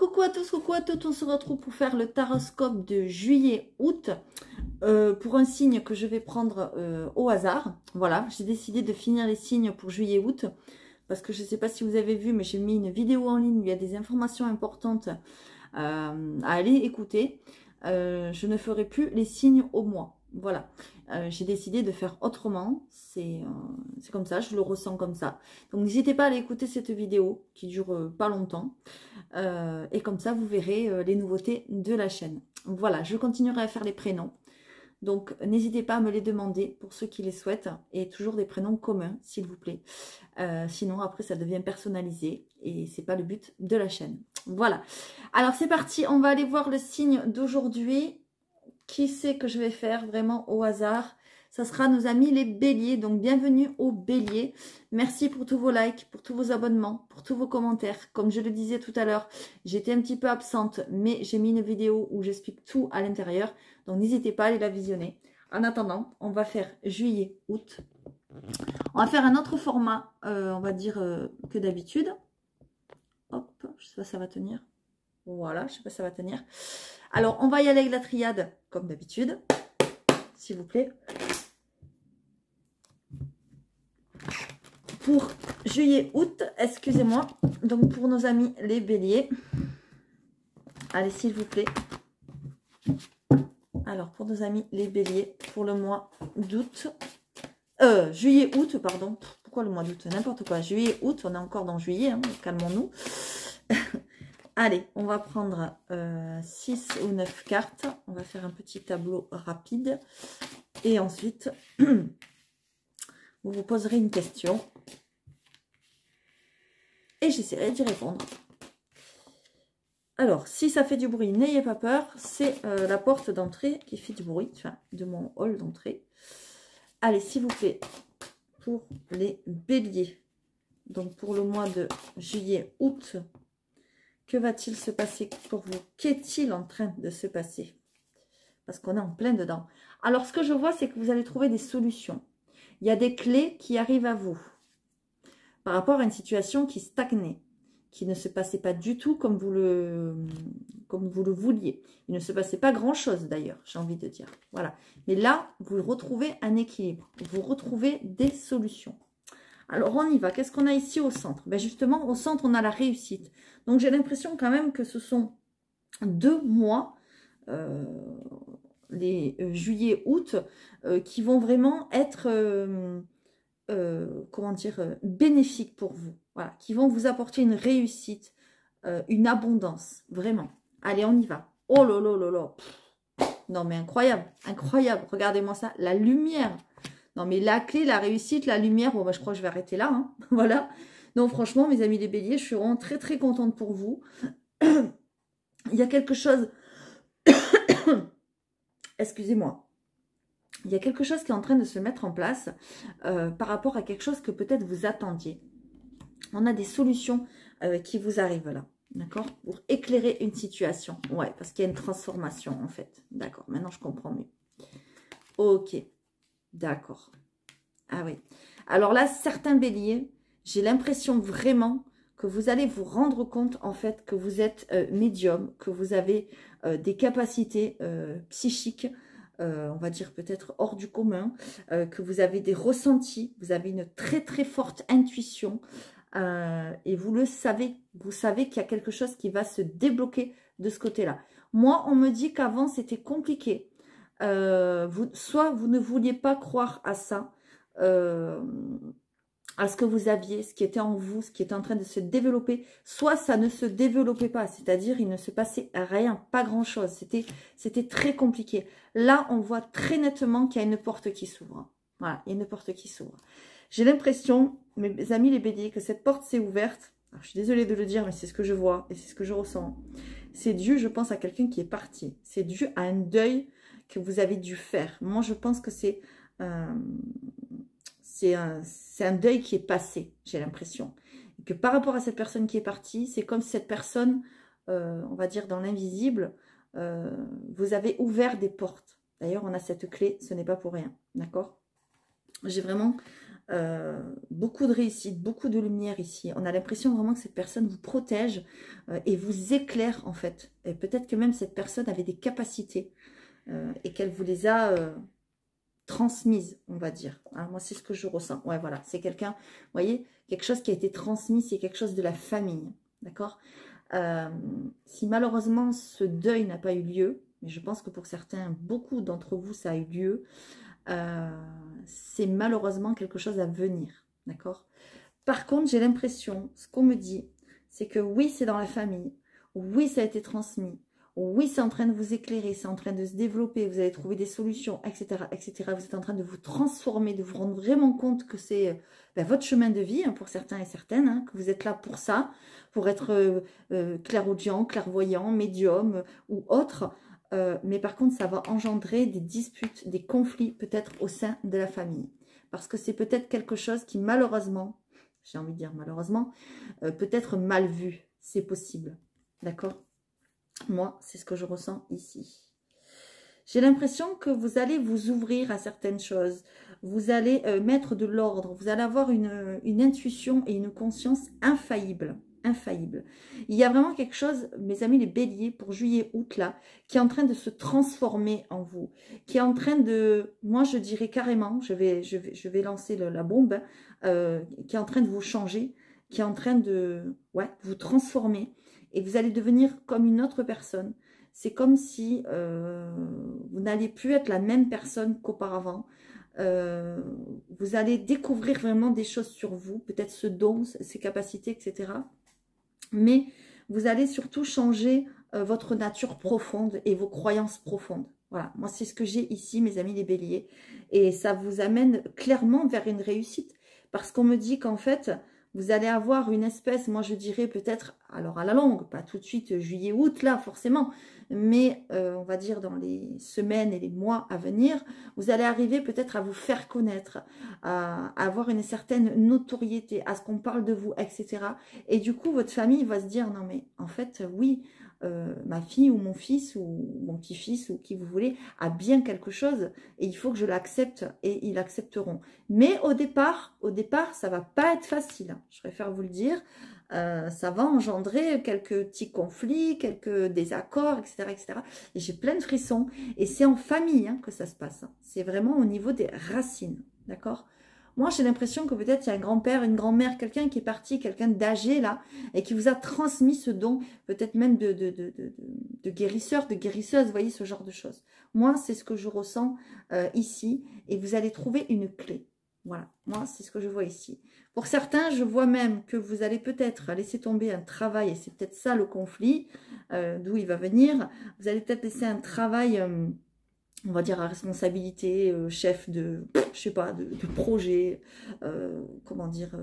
Coucou à toutes, on se retrouve pour faire le taroscope de juillet-août pour un signe que je vais prendre au hasard. Voilà, j'ai décidé de finir les signes pour juillet-août parce que je ne sais pas si vous avez vu, mais j'ai mis une vidéo en ligne où il y a des informations importantes à aller écouter. Je ne ferai plus les signes au mois. Voilà, j'ai décidé de faire autrement, c'est comme ça, je le ressens comme ça. Donc n'hésitez pas à aller écouter cette vidéo qui dure pas longtemps. Et comme ça, vous verrez les nouveautés de la chaîne. Voilà, je continuerai à faire les prénoms. Donc, n'hésitez pas à me les demander pour ceux qui les souhaitent. Et toujours des prénoms communs, s'il vous plaît. Sinon, après, ça devient personnalisé. Et c'est pas le but de la chaîne. Voilà. Alors, c'est parti. On va aller voir le signe d'aujourd'hui. Qui c'est que je vais faire vraiment au hasard? Ça sera nos amis les béliers. Donc, bienvenue aux béliers. Merci pour tous vos likes, pour tous vos abonnements, pour tous vos commentaires. Comme je le disais tout à l'heure, j'étais un petit peu absente, mais j'ai mis une vidéo où j'explique tout à l'intérieur. Donc, n'hésitez pas à aller la visionner. En attendant, on va faire juillet, août. On va faire un autre format, on va dire, que d'habitude. Hop, je sais pas si ça va tenir. Voilà, je sais pas si ça va tenir. Alors, on va y aller avec la triade, comme d'habitude. S'il vous plaît. Pour juillet-août, excusez-moi. Donc, pour nos amis les béliers. Allez, s'il vous plaît. Alors, pour nos amis les béliers, pour le mois d'août. Juillet-août, pardon. Pourquoi le mois d'août? N'importe quoi. Juillet-août, on est encore dans juillet, hein, calmons-nous. Allez, on va prendre 6 ou 9 cartes. On va faire un petit tableau rapide. Et ensuite, vous vous poserez une question. Et j'essaierai d'y répondre. Alors, si ça fait du bruit, n'ayez pas peur. C'est la porte d'entrée qui fait du bruit. Enfin, de mon hall d'entrée. Allez, s'il vous plaît, pour les béliers. Donc, pour le mois de juillet-août. Que va-t-il se passer pour vous? Qu'est-il en train de se passer? Parce qu'on est en plein dedans. Alors, ce que je vois, c'est que vous allez trouver des solutions. Il y a des clés qui arrivent à vous. Par rapport à une situation qui stagnait. Qui ne se passait pas du tout comme vous le vouliez. Il ne se passait pas grand-chose d'ailleurs, j'ai envie de dire. Voilà. Mais là, vous retrouvez un équilibre. Vous retrouvez des solutions. Alors, on y va. Qu'est-ce qu'on a ici au centre? Ben justement, au centre, on a la réussite. Donc, j'ai l'impression quand même que ce sont 2 mois, les juillet-août, qui vont vraiment être, comment dire, bénéfiques pour vous. Voilà, qui vont vous apporter une réussite, une abondance, vraiment. Allez, on y va. Oh là là là là. Non, mais incroyable, incroyable. Regardez-moi ça, la lumière. Non, mais la clé, la réussite, la lumière, bon, bah, je crois que je vais arrêter là. Hein. Voilà. Donc, franchement, mes amis les béliers, je suis vraiment très, très contente pour vous. Il y a quelque chose... Excusez-moi. Il y a quelque chose qui est en train de se mettre en place par rapport à quelque chose que peut-être vous attendiez. On a des solutions qui vous arrivent là. D'accord? Pour éclairer une situation. Ouais, parce qu'il y a une transformation, en fait. D'accord, maintenant, je comprends mieux. Ok. D'accord. Ah oui. Alors là, certains béliers, j'ai l'impression vraiment que vous allez vous rendre compte en fait que vous êtes médium, que vous avez des capacités psychiques, on va dire peut-être hors du commun, que vous avez des ressentis, vous avez une très très forte intuition et vous le savez. Vous savez qu'il y a quelque chose qui va se débloquer de ce côté-là. Moi, on me dit qu'avant, c'était compliqué. Soit vous ne vouliez pas croire à ça, à ce que vous aviez, ce qui était en vous, ce qui était en train de se développer, soit ça ne se développait pas, c'est-à-dire il ne se passait rien, pas grand-chose, c'était très compliqué. Là, on voit très nettement qu'il y a une porte qui s'ouvre. Voilà, il y a une porte qui s'ouvre. J'ai l'impression, mes amis les béliers, que cette porte s'est ouverte. Alors, je suis désolée de le dire, mais c'est ce que je vois et c'est ce que je ressens. C'est dû, je pense, à quelqu'un qui est parti. C'est dû à un deuil que vous avez dû faire. Moi, je pense que c'est un deuil qui est passé, j'ai l'impression. Et que par rapport à cette personne qui est partie, c'est comme si cette personne, on va dire dans l'invisible, vous avez ouvert des portes. D'ailleurs, on a cette clé, ce n'est pas pour rien, d'accord? J'ai vraiment beaucoup de réussite, beaucoup de lumière ici. On a l'impression vraiment que cette personne vous protège et vous éclaire en fait. Et peut-être que même cette personne avait des capacités et qu'elle vous les a transmises, on va dire. Hein, moi, c'est ce que je ressens. Ouais, voilà, c'est quelqu'un, vous voyez, quelque chose qui a été transmis, c'est quelque chose de la famille. D'accord? Si malheureusement ce deuil n'a pas eu lieu, mais je pense que pour certains, beaucoup d'entre vous, ça a eu lieu, c'est malheureusement quelque chose à venir, d'accord? Par contre, j'ai l'impression, ce qu'on me dit, c'est que oui, c'est dans la famille, oui, ça a été transmis, oui, c'est en train de vous éclairer, c'est en train de se développer, vous allez trouver des solutions, etc., etc. Vous êtes en train de vous transformer, de vous rendre vraiment compte que c'est votre chemin de vie, hein, pour certains et certaines, hein, que vous êtes là pour ça, pour être clairaudient, clairvoyant, médium ou autre. Mais par contre, ça va engendrer des disputes, des conflits peut-être au sein de la famille. Parce que c'est peut-être quelque chose qui malheureusement, j'ai envie de dire malheureusement, peut être mal vu. C'est possible. D'accord? Moi, c'est ce que je ressens ici. J'ai l'impression que vous allez vous ouvrir à certaines choses. Vous allez mettre de l'ordre. Vous allez avoir une intuition et une conscience infaillible. Infaillible. Il y a vraiment quelque chose, mes amis les béliers, pour juillet-août là, qui est en train de se transformer en vous. Qui est en train de, moi je dirais carrément, je vais lancer la bombe, qui est en train de vous changer, qui est en train de vous transformer. Et vous allez devenir comme une autre personne. C'est comme si vous n'allez plus être la même personne qu'auparavant. Vous allez découvrir vraiment des choses sur vous, peut-être ce don, ses capacités, etc. Mais vous allez surtout changer votre nature profonde et vos croyances profondes. Voilà, moi c'est ce que j'ai ici, mes amis les béliers. Et ça vous amène clairement vers une réussite. Parce qu'on me dit qu'en fait, vous allez avoir une espèce, moi je dirais peut-être, alors à la longue, pas tout de suite juillet-août là forcément, mais on va dire dans les semaines et les mois à venir, vous allez arriver peut-être à vous faire connaître, à avoir une certaine notoriété, à ce qu'on parle de vous, etc. Et du coup, votre famille va se dire, non mais en fait, oui, ma fille ou mon fils ou mon petit-fils ou qui vous voulez a bien quelque chose et il faut que je l'accepte et ils l'accepteront. Mais au départ, ça va pas être facile. Je préfère vous le dire. Ça va engendrer quelques petits conflits, quelques désaccords, etc. etc. Et j'ai plein de frissons. Et c'est en famille hein, que ça se passe. C'est vraiment au niveau des racines. D'accord ? Moi, j'ai l'impression que peut-être il y a un grand-père, une grand-mère, quelqu'un qui est parti, quelqu'un d'âgé là, et qui vous a transmis ce don, peut-être même de guérisseur, de guérisseuse, vous voyez, ce genre de choses. Moi, c'est ce que je ressens ici, et vous allez trouver une clé. Voilà, moi, c'est ce que je vois ici. Pour certains, je vois même que vous allez peut-être laisser tomber un travail, et c'est peut-être ça le conflit, d'où il va venir. Vous allez peut-être laisser un travail... on va dire à responsabilité, chef de, je sais pas, de projet, comment dire,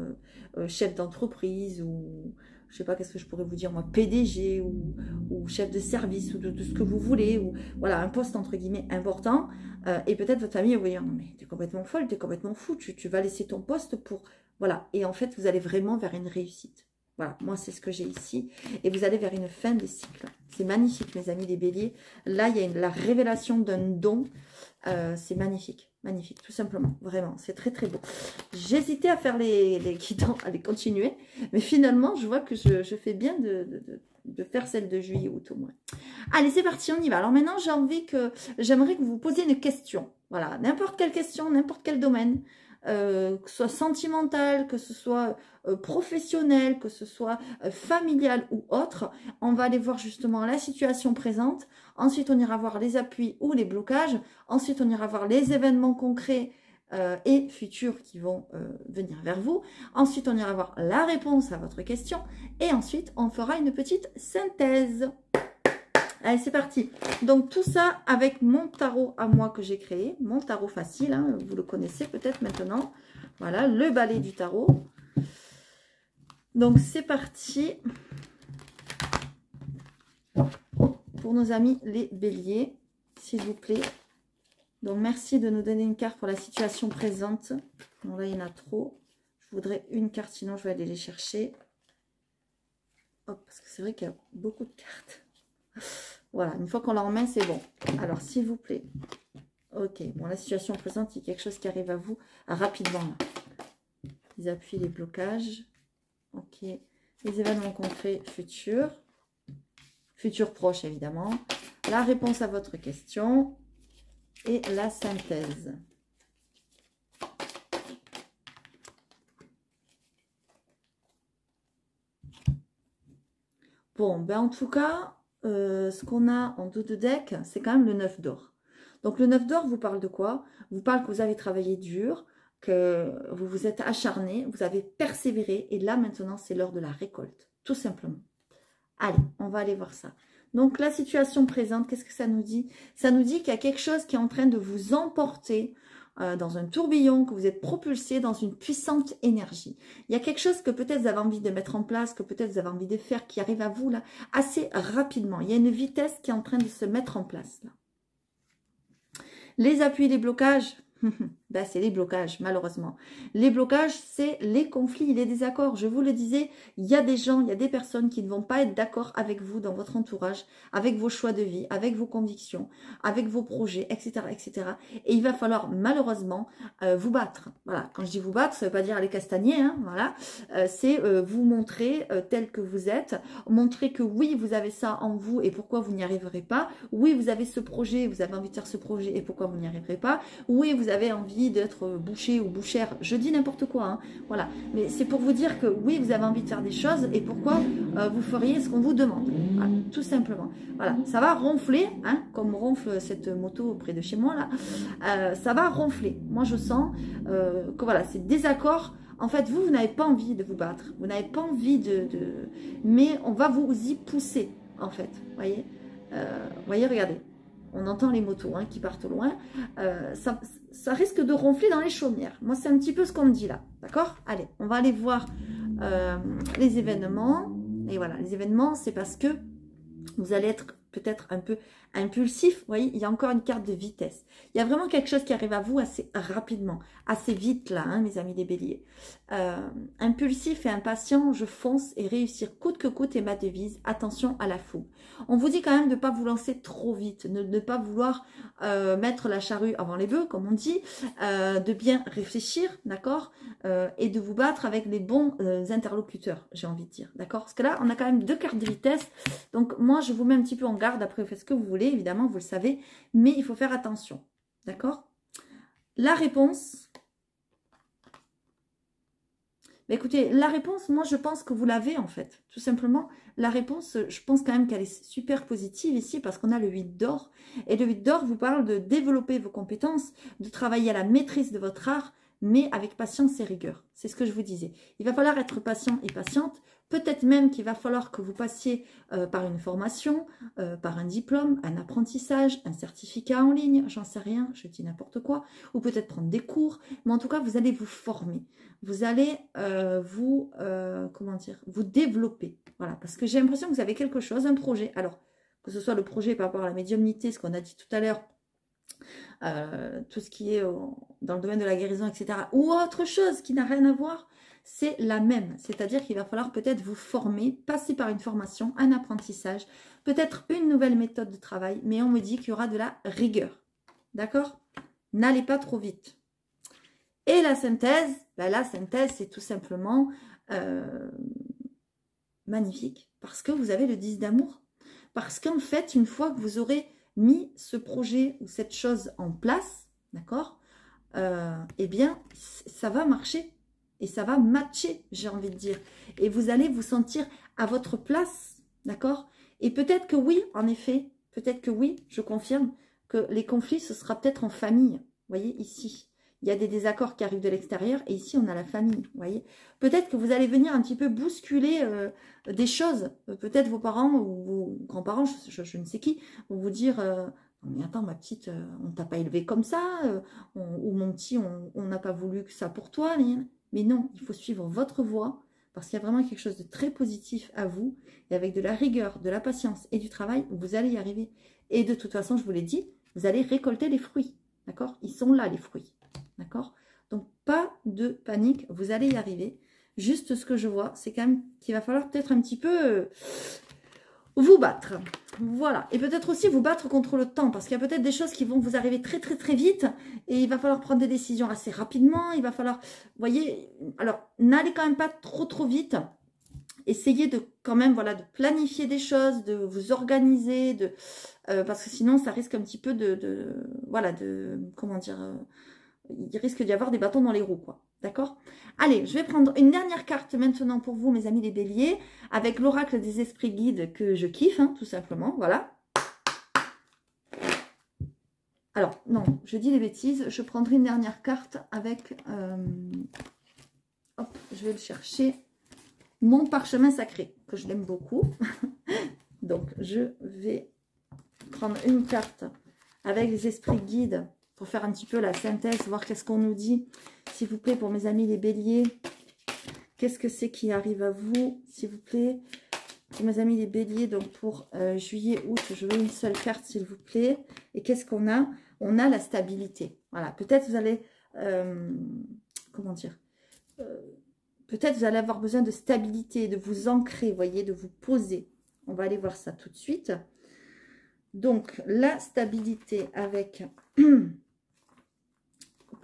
chef d'entreprise ou, je sais pas, qu'est-ce que je pourrais vous dire, moi, PDG ou chef de service ou de ce que vous voulez, ou voilà, un poste entre guillemets important, et peut-être votre famille va vous dire, non mais t'es complètement folle, t'es complètement fou, tu vas laisser ton poste pour, voilà, et en fait vous allez vraiment vers une réussite. Voilà, moi c'est ce que j'ai ici. Et vous allez vers une fin des cycles. C'est magnifique mes amis des béliers. Là, il y a la révélation d'un don. C'est magnifique, magnifique, tout simplement. Vraiment, c'est très très beau. J'hésitais à faire les guidants, à les continuer. Mais finalement, je vois que je fais bien de faire celle de juillet-août au moins. Allez, c'est parti, on y va. Alors maintenant, j'aimerais que vous vous posiez une question. Voilà, n'importe quelle question, n'importe quel domaine. Que ce soit sentimental, que ce soit professionnel, que ce soit familial ou autre, on va aller voir justement la situation présente. Ensuite, on ira voir les appuis ou les blocages. Ensuite, on ira voir les événements concrets et futurs qui vont venir vers vous. Ensuite, on ira voir la réponse à votre question. Et ensuite, on fera une petite synthèse. Allez, c'est parti. Donc, tout ça avec mon tarot à moi que j'ai créé. Mon tarot facile, hein, vous le connaissez peut-être maintenant. Voilà, le balai du tarot. Donc, c'est parti. Pour nos amis les béliers, s'il vous plaît. Donc, merci de nous donner une carte pour la situation présente. Bon, là, il y en a trop. Je voudrais une carte, sinon je vais aller les chercher. Hop, parce que c'est vrai qu'il y a beaucoup de cartes. Voilà, une fois qu'on l'a en main, c'est bon. Alors, s'il vous plaît. Ok, bon, la situation présente, il y a quelque chose qui arrive à vous rapidement. Là. les appuis, les blocages. Ok. Les événements concrets futurs. Futurs proches, évidemment. La réponse à votre question. Et la synthèse. Bon, ben en tout cas, ce qu'on a en dos de deck, c'est quand même le 9 d'or. Donc le 9 d'or vous parle de quoi? Vous parle que vous avez travaillé dur, que vous vous êtes acharné, vous avez persévéré, et là maintenant c'est l'heure de la récolte, tout simplement. Allez, on va aller voir ça. Donc la situation présente, qu'est-ce que ça nous dit? Ça nous dit qu'il y a quelque chose qui est en train de vous emporter dans un tourbillon, que vous êtes propulsé dans une puissante énergie. Il y a quelque chose que peut-être vous avez envie de mettre en place, que peut-être vous avez envie de faire, qui arrive à vous là assez rapidement. Il y a une vitesse qui est en train de se mettre en place là. Les appuis, les blocages, ben, c'est les blocages, malheureusement. Les blocages, c'est les conflits, les désaccords. Je vous le disais, il y a des gens, il y a des personnes qui ne vont pas être d'accord avec vous dans votre entourage, avec vos choix de vie, avec vos convictions, avec vos projets, etc., etc. Et il va falloir malheureusement vous battre. Voilà, quand je dis vous battre, ça ne veut pas dire aller castagner, hein, voilà. C'est vous montrer tel que vous êtes, montrer que oui, vous avez ça en vous et pourquoi vous n'y arriverez pas. Oui, vous avez ce projet, vous avez envie de faire ce projet et pourquoi vous n'y arriverez pas. Oui, vous avez envie d'être boucher ou bouchère, je dis n'importe quoi, hein, voilà, mais c'est pour vous dire que oui, vous avez envie de faire des choses et pourquoi vous feriez ce qu'on vous demande, voilà, tout simplement. Voilà, ça va ronfler, hein, comme ronfle cette moto près de chez moi là, ça va ronfler. Moi je sens que voilà, c'est désaccord. En fait, vous n'avez pas envie de vous battre, vous n'avez pas envie mais on va vous y pousser, en fait, voyez, regardez. On entend les motos hein, qui partent au loin. Ça risque de ronfler dans les chaumières. Moi, c'est un petit peu ce qu'on me dit là. D'accord? Allez, on va aller voir les événements. Et voilà, les événements, c'est parce que vous allez être peut-être un peu impulsif. Vous voyez, il y a encore une carte de vitesse. Il y a vraiment quelque chose qui arrive à vous assez rapidement, assez vite là, hein, mes amis des béliers. Impulsif et impatient, je fonce et réussir coûte que coûte est ma devise. Attention à la fougue. On vous dit quand même de ne pas vous lancer trop vite, de ne pas vouloir mettre la charrue avant les bœufs, comme on dit, de bien réfléchir, d'accord, et de vous battre avec les bons interlocuteurs, j'ai envie de dire, d'accord. Parce que là, on a quand même deux cartes de vitesse. Donc moi, je vous mets un petit peu en garde. Après, vous faites ce que vous voulez, évidemment, vous le savez, mais il faut faire attention, d'accord. La réponse, bah, écoutez, la réponse, moi, je pense que vous l'avez, en fait, tout simplement. La réponse, je pense quand même qu'elle est super positive ici, parce qu'on a le 8 d'or, et le 8 d'or vous parle de développer vos compétences, de travailler à la maîtrise de votre art, mais avec patience et rigueur. C'est ce que je vous disais. Il va falloir être patient et patiente. Peut-être même qu'il va falloir que vous passiez par une formation, par un diplôme, un apprentissage, un certificat en ligne, j'en sais rien, je dis n'importe quoi, ou peut-être prendre des cours, mais en tout cas, vous allez vous former. Vous allez comment dire, vous développer. Voilà, parce que j'ai l'impression que vous avez quelque chose, un projet. Alors, que ce soit le projet par rapport à la médiumnité, ce qu'on a dit tout à l'heure, tout ce qui est dans le domaine de la guérison, etc. ou autre chose qui n'a rien à voir, c'est la même. C'est-à-dire qu'il va falloir peut-être vous former, passer par une formation, un apprentissage, peut-être une nouvelle méthode de travail, mais on me dit qu'il y aura de la rigueur. D'accord? N'allez pas trop vite. Et la synthèse, ben la synthèse, c'est tout simplement magnifique, parce que vous avez le 10 d'amour. Parce qu'en fait, une fois que vous aurez mis ce projet ou cette chose en place, d'accord, eh bien, ça va marcher et ça va matcher, j'ai envie de dire. Et vous allez vous sentir à votre place, d'accord. Et peut-être que oui, en effet, peut-être que oui, je confirme que les conflits, ce sera peut-être en famille. Vous voyez, ici, il y a des désaccords qui arrivent de l'extérieur et ici, on a la famille, vous voyez. Peut-être que vous allez venir un petit peu bousculer des choses. Peut-être vos parents ou vos grands-parents, je ne sais qui, vont vous dire... mais attends, ma petite, on t'a pas élevé comme ça, ou mon petit, on n'a pas voulu que ça pour toi. Mais non, il faut suivre votre voie, parce qu'il y a vraiment quelque chose de très positif à vous, et avec de la rigueur, de la patience et du travail, vous allez y arriver. Et de toute façon, je vous l'ai dit, vous allez récolter les fruits, d'accord? Ils sont là, les fruits, d'accord? Donc, pas de panique, vous allez y arriver. Juste ce que je vois, c'est quand même qu'il va falloir peut-être un petit peu... vous battre. Voilà. Et peut-être aussi vous battre contre le temps, parce qu'il y a peut-être des choses qui vont vous arriver très très très vite, et il va falloir prendre des décisions assez rapidement, il va falloir, vous voyez, alors n'allez quand même pas trop vite, essayez de quand même, voilà, de planifier des choses, de vous organiser, parce que sinon ça risque un petit peu voilà, comment dire, il risque d'y avoir des bâtons dans les roues, quoi. D'accord? Allez, je vais prendre une dernière carte maintenant pour vous, mes amis les béliers, avec l'oracle des esprits guides que je kiffe, hein, tout simplement. Voilà. Alors, non, je dis les bêtises. Je prendrai une dernière carte avec... hop, je vais le chercher. Mon parchemin sacré, que je l'aime beaucoup. Donc, je vais prendre une carte avec les esprits guides pour faire un petit peu la synthèse, voir qu'est-ce qu'on nous dit. S'il vous plaît, pour mes amis les béliers, qu'est-ce que c'est qui arrive à vous, s'il vous plaît? Pour mes amis les béliers, donc pour juillet, août, je veux une seule carte, s'il vous plaît. Et qu'est-ce qu'on a? On a la stabilité. Voilà, peut-être vous allez... comment dire, peut-être vous allez avoir besoin de stabilité, de vous ancrer, voyez, de vous poser. On va aller voir ça tout de suite. Donc, la stabilité avec...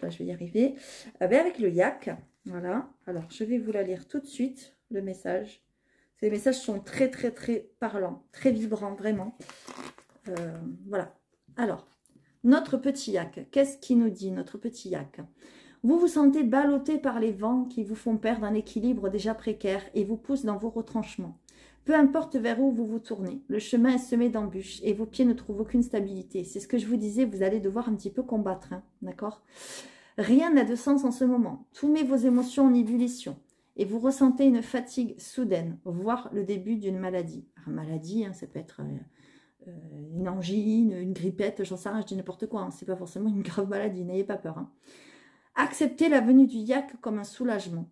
Là, je vais y arriver. Avec le yak, voilà. Alors, je vais vous la lire tout de suite, le message. Ces messages sont très, très, très parlants, très vibrants, vraiment. Voilà. Alors, notre petit yak, qu'est-ce qu'il nous dit, notre petit yak? Vous vous sentez ballotté par les vents qui vous font perdre un équilibre déjà précaire et vous poussent dans vos retranchements. Peu importe vers où vous vous tournez, le chemin est semé d'embûches et vos pieds ne trouvent aucune stabilité. C'est ce que je vous disais, vous allez devoir un petit peu combattre, hein, d'accord? Rien n'a de sens en ce moment. Tout met vos émotions en ébullition et vous ressentez une fatigue soudaine, voire le début d'une maladie. Alors, maladie, hein, ça peut être une angine, une grippette, j'en sais rien, je dis n'importe quoi. Hein, c'est pas forcément une grave maladie, n'ayez pas peur. Hein. Acceptez la venue du yak comme un soulagement,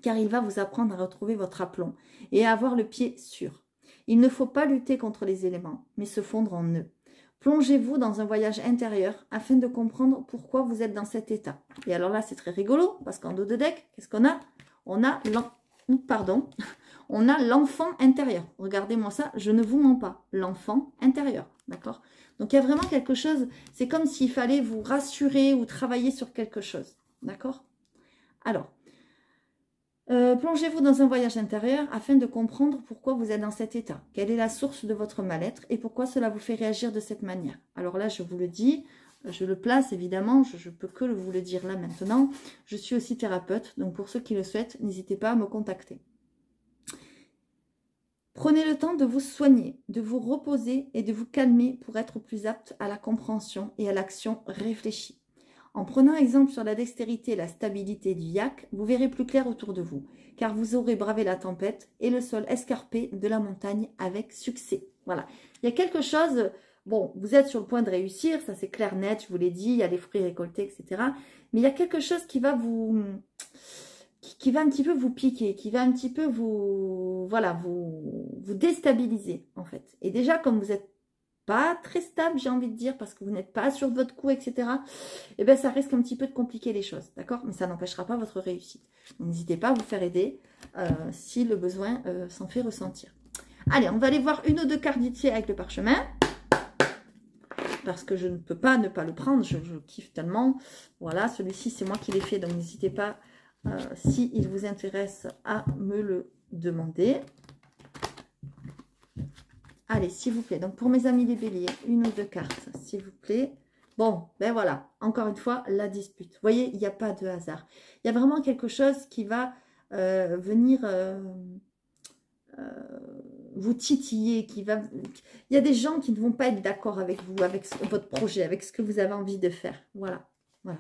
car il va vous apprendre à retrouver votre aplomb et à avoir le pied sûr. Il ne faut pas lutter contre les éléments, mais se fondre en eux. Plongez-vous dans un voyage intérieur afin de comprendre pourquoi vous êtes dans cet état. Et alors là, c'est très rigolo, parce qu'en dos de deck, qu'est-ce qu'on a? On a l'enfant intérieur. Regardez-moi ça, je ne vous mens pas. L'enfant intérieur, d'accord? Donc, il y a vraiment quelque chose, c'est comme s'il fallait vous rassurer ou travailler sur quelque chose, d'accord? Alors, plongez-vous dans un voyage intérieur afin de comprendre pourquoi vous êtes dans cet état. Quelle est la source de votre mal-être et pourquoi cela vous fait réagir de cette manière. Alors là, je vous le dis, je le place évidemment, je ne peux que vous le dire là maintenant. Je suis aussi thérapeute, donc pour ceux qui le souhaitent, n'hésitez pas à me contacter. Prenez le temps de vous soigner, de vous reposer et de vous calmer pour être plus apte à la compréhension et à l'action réfléchie. En prenant exemple sur la dextérité et la stabilité du yak, vous verrez plus clair autour de vous, car vous aurez bravé la tempête et le sol escarpé de la montagne avec succès. Voilà. Il y a quelque chose, bon, vous êtes sur le point de réussir, ça c'est clair, net, je vous l'ai dit, il y a les fruits récoltés, etc. Mais il y a quelque chose qui va un petit peu vous piquer, qui va un petit peu vous déstabiliser, en fait. Et déjà, comme vous n'êtes pas très stable, j'ai envie de dire, parce que vous n'êtes pas sûr de votre coup, etc., eh bien, ça risque un petit peu de compliquer les choses, d'accord? Mais ça n'empêchera pas votre réussite. N'hésitez pas à vous faire aider si le besoin s'en fait ressentir. Allez, on va aller voir une ou deux cartes d'Itier avec le parchemin, parce que je ne peux pas ne pas le prendre, je kiffe tellement. Voilà, celui-ci, c'est moi qui l'ai fait, donc n'hésitez pas, si il vous intéresse, à me le demander. Allez, s'il vous plaît. Donc, pour mes amis les béliers, une ou deux cartes, s'il vous plaît. Bon, ben voilà. Encore une fois, la dispute. Vous voyez, il n'y a pas de hasard. Il y a vraiment quelque chose qui va venir vous titiller. Il y a des gens qui ne vont pas être d'accord avec vous, avec votre projet, avec ce que vous avez envie de faire. Voilà. Voilà.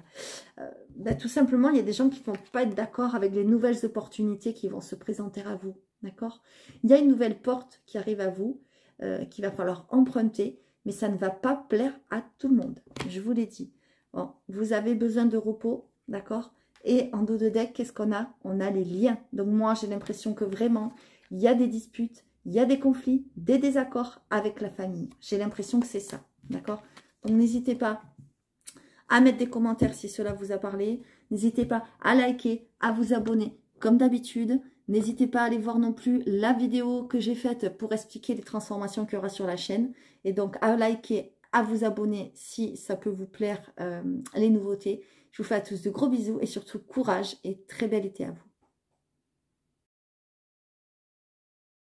Ben, tout simplement, il y a des gens qui ne vont pas être d'accord avec les nouvelles opportunités qui vont se présenter à vous. D'accord? Il y a une nouvelle porte qui arrive à vous. Qu'il va falloir emprunter, mais ça ne va pas plaire à tout le monde. Je vous l'ai dit. Bon, vous avez besoin de repos, d'accord? Et en dos de deck, qu'est-ce qu'on a? On a les liens. Donc moi, j'ai l'impression que vraiment, il y a des disputes, il y a des conflits, des désaccords avec la famille. J'ai l'impression que c'est ça, d'accord? Donc n'hésitez pas à mettre des commentaires si cela vous a parlé. N'hésitez pas à liker, à vous abonner, comme d'habitude. N'hésitez pas à aller voir non plus la vidéo que j'ai faite pour expliquer les transformations qu'il y aura sur la chaîne. Et donc à liker, à vous abonner si ça peut vous plaire les nouveautés. Je vous fais à tous de gros bisous et surtout courage et très bel été à vous.